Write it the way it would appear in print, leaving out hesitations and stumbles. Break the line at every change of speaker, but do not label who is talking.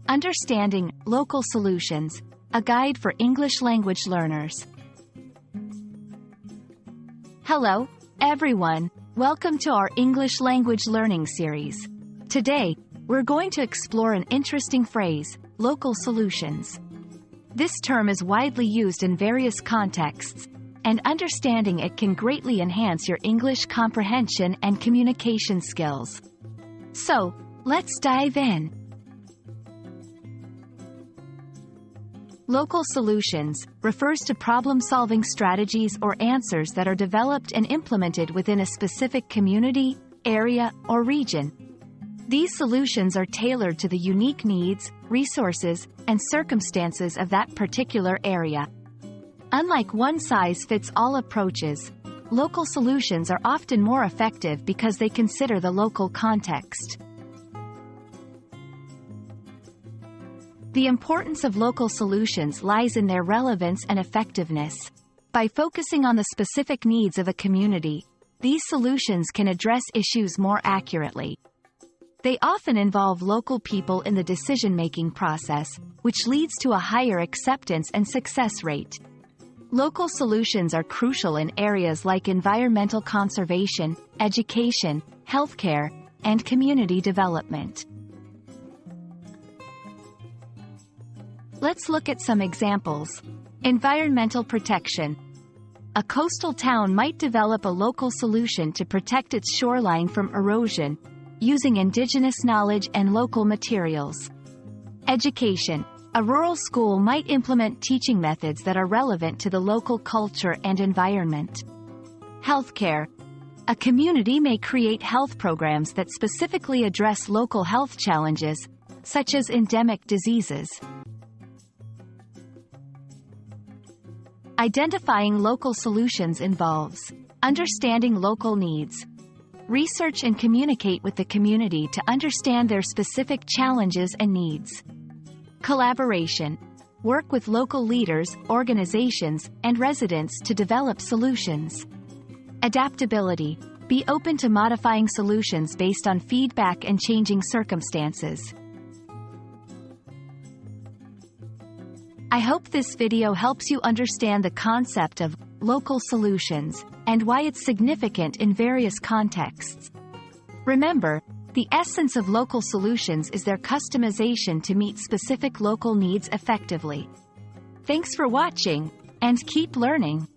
Understanding Local Solutions, a guide for English language learners. Hello, everyone. Welcome to our English language learning series. Today, we're going to explore an interesting phrase, local solutions. This term is widely used in various contexts, and understanding it can greatly enhance your English comprehension and communication skills. So, let's dive in. Local solutions refers to problem-solving strategies or answers that are developed and implemented within a specific community, area, or region. These solutions are tailored to the unique needs, resources, and circumstances of that particular area. Unlike one-size-fits-all approaches, local solutions are often more effective because they consider the local context. The importance of local solutions lies in their relevance and effectiveness. By focusing on the specific needs of a community, these solutions can address issues more accurately. They often involve local people in the decision-making process, which leads to a higher acceptance and success rate. Local solutions are crucial in areas like environmental conservation, education, healthcare, and community development. Let's look at some examples. Environmental protection. A coastal town might develop a local solution to protect its shoreline from erosion, using indigenous knowledge and local materials. Education. A rural school might implement teaching methods that are relevant to the local culture and environment. Healthcare. A community may create health programs that specifically address local health challenges, such as endemic diseases. Identifying local solutions involves understanding local needs. Research and communicate with the community to understand their specific challenges and needs. Collaboration. Work with local leaders, organizations, and residents to develop solutions. Adaptability. Be open to modifying solutions based on feedback and changing circumstances. I hope this video helps you understand the concept of local solutions and why it's significant in various contexts. Remember, the essence of local solutions is their customization to meet specific local needs effectively. Thanks for watching, and keep learning.